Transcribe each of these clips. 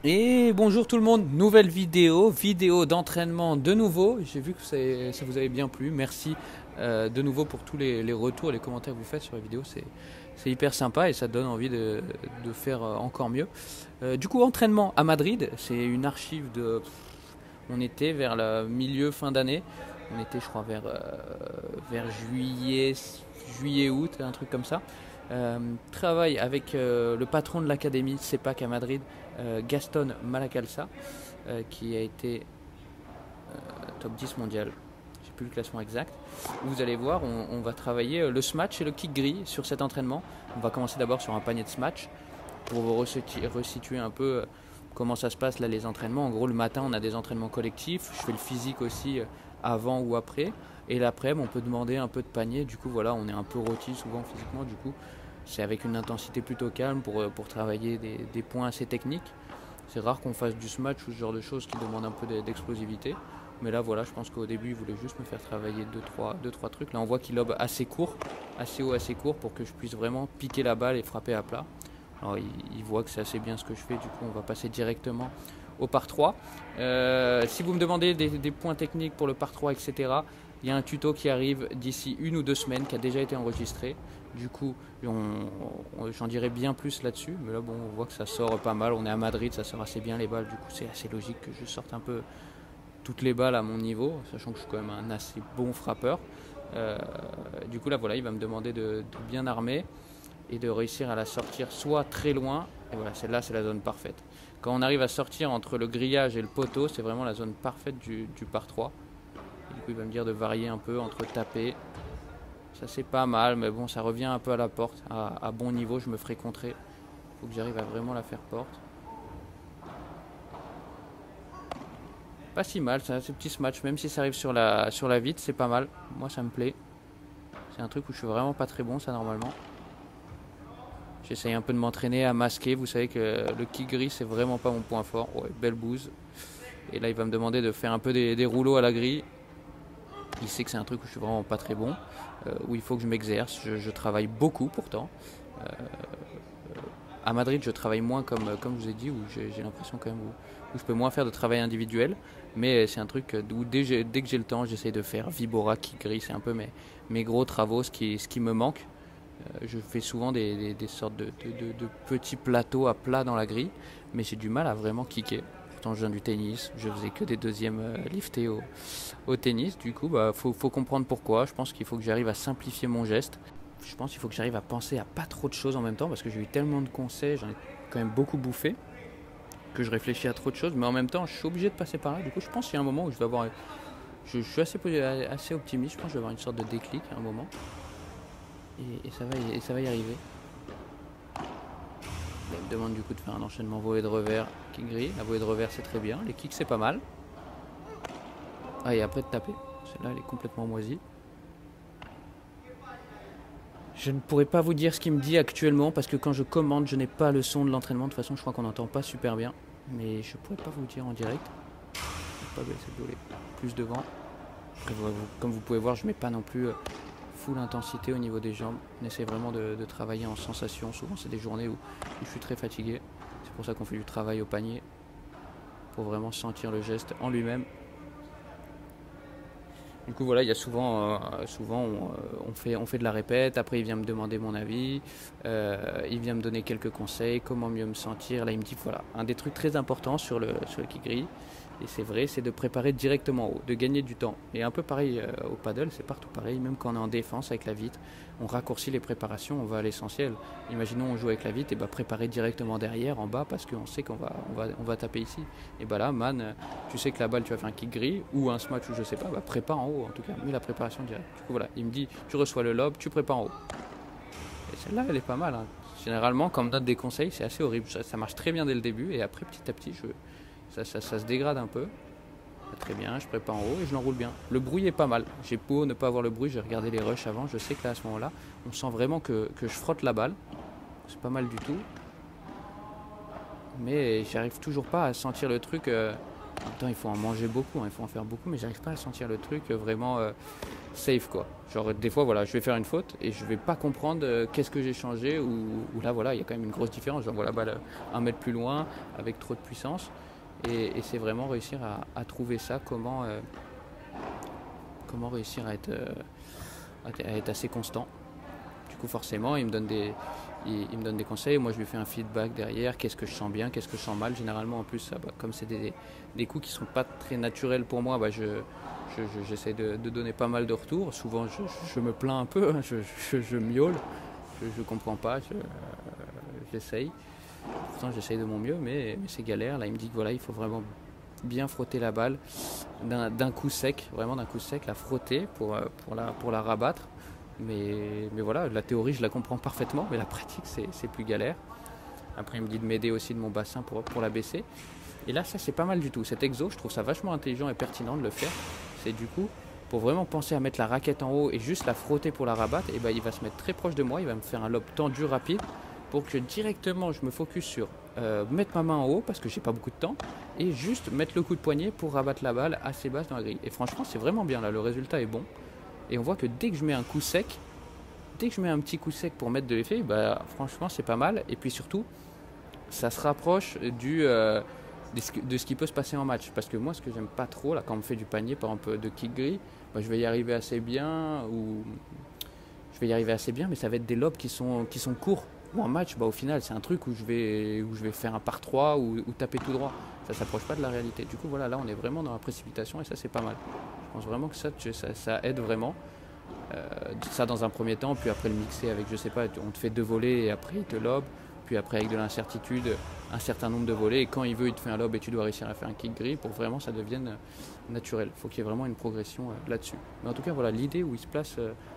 Et bonjour tout le monde, nouvelle vidéo d'entraînement de nouveau. J'ai vu que ça vous avait bien plu. Merci de nouveau pour tous les retours, les commentaires que vous faites sur la vidéo. C'est hyper sympa et ça donne envie de faire encore mieux. Du coup, entraînement à Madrid, c'est une archive de... On était vers le milieu, fin d'année. On était, je crois, vers juillet, août, un truc comme ça. Travaille avec le patron de l'académie CEPAC à Madrid, Gaston Malacalça, qui a été top 10 mondial. J'ai plus le classement exact. Vous allez voir, on va travailler le smash et le kick grille sur cet entraînement. On va commencer d'abord sur un panier de smash pour vous resituer un peu comment ça se passe là les entraînements. En gros, le matin, on a des entraînements collectifs. Je fais le physique aussi avant ou après. Et l'après-midi, on peut demander un peu de panier. Du coup, voilà, on est un peu rôti souvent physiquement. Du coup, c'est avec une intensité plutôt calme pour travailler des points assez techniques. C'est rare qu'on fasse du smash ou ce genre de choses qui demandent un peu d'explosivité. Mais là, voilà, je pense qu'au début, il voulait juste me faire travailler deux, trois trucs. Là, on voit qu'il lobe assez court, assez haut, assez court pour que je puisse vraiment piquer la balle et frapper à plat. Alors, il voit que c'est assez bien ce que je fais. Du coup, on va passer directement au par 3. Si vous me demandez des points techniques pour le par 3, etc., il y a un tuto qui arrive d'ici 1 ou 2 semaines qui a déjà été enregistré. Du coup, j'en dirai bien plus là-dessus. Mais là, bon, on voit que ça sort pas mal. On est à Madrid, ça sort assez bien les balles. Du coup, c'est assez logique que je sorte un peu toutes les balles à mon niveau, sachant que je suis quand même un assez bon frappeur. Du coup, là, voilà, il va me demander de bien armer et de réussir à la sortir soit très loin. Et voilà, celle-là, c'est la zone parfaite. Quand on arrive à sortir entre le grillage et le poteau, c'est vraiment la zone parfaite du par 3. Et du coup, il va me dire de varier un peu entre taper. Ça, c'est pas mal, mais bon, ça revient un peu à la porte. À bon niveau, je me ferai contrer. Il faut que j'arrive à vraiment la faire porte. Pas si mal, ça, ces petits matchs, même si ça arrive sur la vitre, c'est pas mal. Moi, ça me plaît. C'est un truc où je suis vraiment pas très bon, ça, normalement. J'essaye un peu de m'entraîner à masquer. Vous savez que le kick gris, c'est vraiment pas mon point fort. Ouais, belle bouse. Et là, il va me demander de faire un peu des rouleaux à la grille. Il sait que c'est un truc où je suis vraiment pas très bon. Où il faut que je m'exerce. Je travaille beaucoup pourtant. À Madrid, je travaille moins comme je vous ai dit, où j'ai l'impression quand même où je peux moins faire de travail individuel. Mais c'est un truc où dès que j'ai le temps, j'essaye de faire Vibora, kick gris. C'est un peu mes gros travaux, ce qui me manque. Je fais souvent des sortes de petits plateaux à plat dans la grille, mais j'ai du mal à vraiment kicker. Pourtant, je viens du tennis, je faisais que des deuxièmes liftés au tennis. Du coup, faut comprendre pourquoi. Je pense qu'il faut que j'arrive à simplifier mon geste. Je pense qu'il faut que j'arrive à penser à pas trop de choses en même temps, parce que j'ai eu tellement de conseils, j'en ai quand même beaucoup bouffé, que je réfléchis à trop de choses, mais en même temps, je suis obligé de passer par là. Du coup, je pense qu'il y a un moment où je vais avoir... Je suis assez optimiste, je pense que je vais avoir une sorte de déclic à un moment. Et ça va y arriver. Il me demande du coup de faire un enchaînement volée de revers, kick gris. La volée de revers, c'est très bien. Les kicks, c'est pas mal. Ah, et après de taper. Celle-là, elle est complètement moisie. Je ne pourrais pas vous dire ce qu'il me dit actuellement parce que quand je commande, je n'ai pas le son de l'entraînement. De toute façon, je crois qu'on n'entend pas super bien. Mais je pourrais pas vous le dire en direct. Pas belle cette volée. Plus devant. Après, comme vous pouvez voir, je mets pas non plus full intensité au niveau des jambes. On essaie vraiment de travailler en sensation. Souvent, c'est des journées où je suis très fatigué. C'est pour ça qu'on fait du travail au panier. Pour vraiment sentir le geste en lui-même. Du coup, voilà, il y a souvent on fait de la répète. Après, il vient me demander mon avis. Il vient me donner quelques conseils. Comment mieux me sentir. Là, il me dit, voilà, un des trucs très importants sur le kick grille. Et c'est vrai, c'est de préparer directement haut, de gagner du temps. Et un peu pareil au paddle, c'est partout pareil, même quand on est en défense avec la vitre, on raccourcit les préparations, on va à l'essentiel. Imaginons on joue avec la vitre, et bah préparer directement derrière, en bas, parce qu'on sait qu'on va taper ici. Et bah là, man, tu sais que la balle, tu vas faire un kick gris ou un smash ou je sais pas, bah prépare en haut en tout cas, mais la préparation directe. Du coup voilà, il me dit, tu reçois le lob, tu prépares en haut. Et celle-là, elle est pas mal. Hein. Généralement, quand on me donne des conseils, c'est assez horrible. Ça marche très bien dès le début, et après, petit à petit, ça se dégrade un peu. Très bien, je prépare en haut et je l'enroule bien. Le bruit est pas mal. J'ai beau ne pas avoir le bruit, j'ai regardé les rushs avant. Je sais que là, à ce moment-là, on sent vraiment que je frotte la balle. C'est pas mal du tout. Mais j'arrive toujours pas à sentir le truc En même temps, il faut en manger beaucoup, hein, il faut en faire beaucoup, mais j'arrive pas à sentir le truc vraiment safe, quoi. Genre, des fois, voilà, je vais faire une faute et je vais pas comprendre qu'est-ce que j'ai changé ou là, voilà, il y a quand même une grosse différence. Genre, voilà, balle 1 mètre plus loin, avec trop de puissance. Et c'est vraiment réussir à trouver ça, comment réussir à être assez constant. Du coup, forcément, il me donne des conseils. Moi, je lui fais un feedback derrière. Qu'est-ce que je sens bien, qu'est-ce que je sens mal. Généralement, en plus, ça, comme c'est des coups qui sont pas très naturels pour moi, j'essaie de donner pas mal de retours. Souvent, je me plains un peu, hein, je miaule. Je comprends pas, j'essaye. Pourtant, j'essaye de mon mieux, mais c'est galère. Là, il me dit que voilà, il faut vraiment bien frotter la balle d'un coup sec, vraiment d'un coup sec, la frotter pour la rabattre. Mais voilà, la théorie, je la comprends parfaitement, mais la pratique, c'est plus galère. Après, il me dit de m'aider aussi de mon bassin pour la baisser. Et là, ça, c'est pas mal du tout. Cet exo, je trouve ça vachement intelligent et pertinent de le faire. C'est du coup, pour vraiment penser à mettre la raquette en haut et juste la frotter pour la rabattre, et ben, il va se mettre très proche de moi, il va me faire un lob tendu rapide pour que directement je me focus sur mettre ma main en haut parce que j'ai pas beaucoup de temps et juste mettre le coup de poignet pour rabattre la balle assez basse dans la grille. Et franchement, c'est vraiment bien là, le résultat est bon. Et on voit que dès que je mets un coup sec, dès que je mets un petit coup sec pour mettre de l'effet, bah, franchement, c'est pas mal. Et puis surtout, ça se rapproche de ce qui peut se passer en match. Parce que moi, ce que j'aime pas trop, là, quand on me fait du panier, par exemple, de kick grille, bah, je vais y arriver assez bien, mais ça va être des lobes qui sont courts. Ou en match, bah, au final, c'est un truc où je vais faire un par 3 ou taper tout droit. Ça s'approche pas de la réalité. Du coup, voilà, là, on est vraiment dans la précipitation et ça, c'est pas mal. Je pense vraiment que ça aide vraiment. Ça dans un premier temps, puis après le mixer avec, je sais pas, on te fait 2 volets et après il te lobe, puis après avec de l'incertitude, un certain nombre de volets, et quand il veut, il te fait un lob et tu dois réussir à faire un kick grille pour que vraiment ça devienne naturel. Il faut qu'il y ait vraiment une progression là-dessus. Mais en tout cas, voilà, l'idée où il se place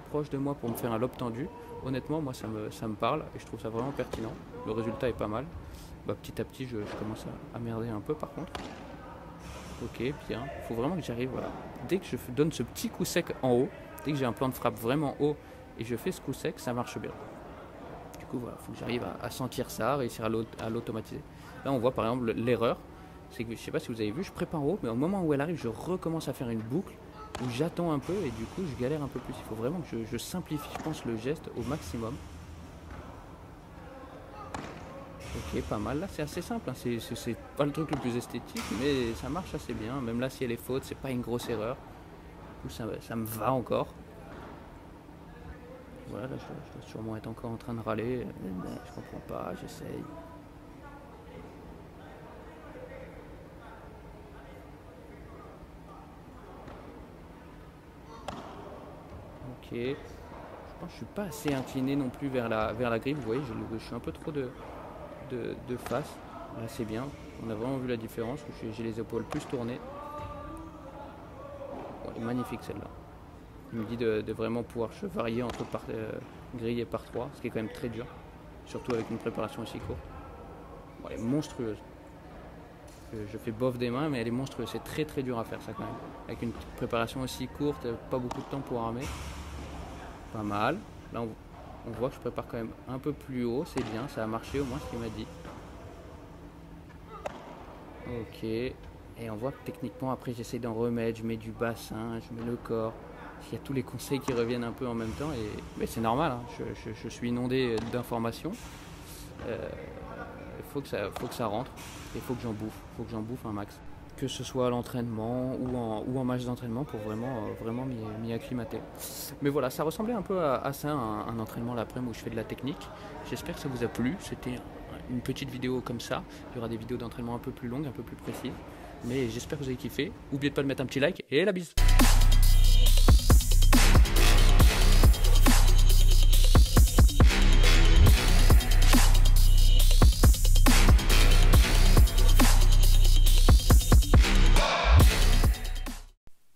proche de moi pour me faire un lob tendu, honnêtement, moi ça me parle et je trouve ça vraiment pertinent. Le résultat est pas mal. Bah, petit à petit, je commence à merder un peu par contre. Ok, bien. Il faut vraiment que j'arrive, voilà. Dès que je donne ce petit coup sec en haut, dès que j'ai un plan de frappe vraiment haut et je fais ce coup sec, ça marche bien. Du coup, voilà, il faut que j'arrive à sentir ça, réussir à l'automatiser. Là, on voit par exemple l'erreur, c'est que je ne sais pas si vous avez vu, je prépare en haut, mais au moment où elle arrive, je recommence à faire une boucle où j'attends un peu et du coup, je galère un peu plus. Il faut vraiment que je simplifie, je pense, le geste au maximum. Ok, pas mal. Là, c'est assez simple. Hein. C'est pas le truc le plus esthétique, mais ça marche assez bien. Même là, si elle est faute, c'est pas une grosse erreur. Du coup, ça me va encore. Voilà, là, je dois sûrement être encore en train de râler. Mais je comprends pas, j'essaye. Ok. Je pense que je suis pas assez incliné non plus vers la grille. Vous voyez, je suis un peu trop de face. Là, c'est bien. On a vraiment vu la différence. J'ai les épaules plus tournées. Bon, elle est magnifique celle-là. Il me dit de vraiment pouvoir varier entre grille et par 3, ce qui est quand même très dur. Surtout avec une préparation aussi courte. Bon, elle est monstrueuse. Je fais bof des mains, mais elle est monstrueuse. C'est très très dur à faire ça quand même. Avec une préparation aussi courte, pas beaucoup de temps pour armer. Pas mal. Là, on voit que je prépare quand même un peu plus haut. C'est bien, ça a marché au moins ce qu'il m'a dit. Ok. Et on voit que techniquement, après, j'essaie d'en remettre. Je mets du bassin, je mets le corps. Il y a tous les conseils qui reviennent un peu en même temps. Mais c'est normal, hein. Je suis inondé d'informations. Il faut que ça rentre. Il faut que j'en bouffe. Il faut que j'en bouffe un max. Que ce soit à l'entraînement ou en match d'entraînement pour vraiment m'y acclimater. Mais voilà, ça ressemblait un peu à ça, un entraînement l'après-midi où je fais de la technique. J'espère que ça vous a plu. C'était une petite vidéo comme ça. Il y aura des vidéos d'entraînement un peu plus longues, un peu plus précises. Mais j'espère que vous avez kiffé. N'oubliez pas de mettre un petit like et la bise.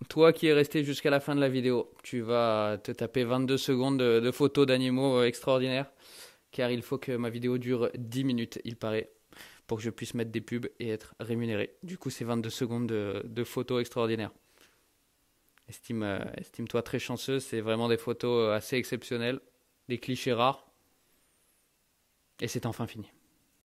Toi qui es resté jusqu'à la fin de la vidéo, tu vas te taper 22 secondes de photos d'animaux extraordinaires, car il faut que ma vidéo dure 10 minutes, il paraît, pour que je puisse mettre des pubs et être rémunéré. Du coup, c'est 22 secondes de photos extraordinaires. Estime-toi très chanceux, c'est vraiment des photos assez exceptionnelles, des clichés rares, et c'est enfin fini.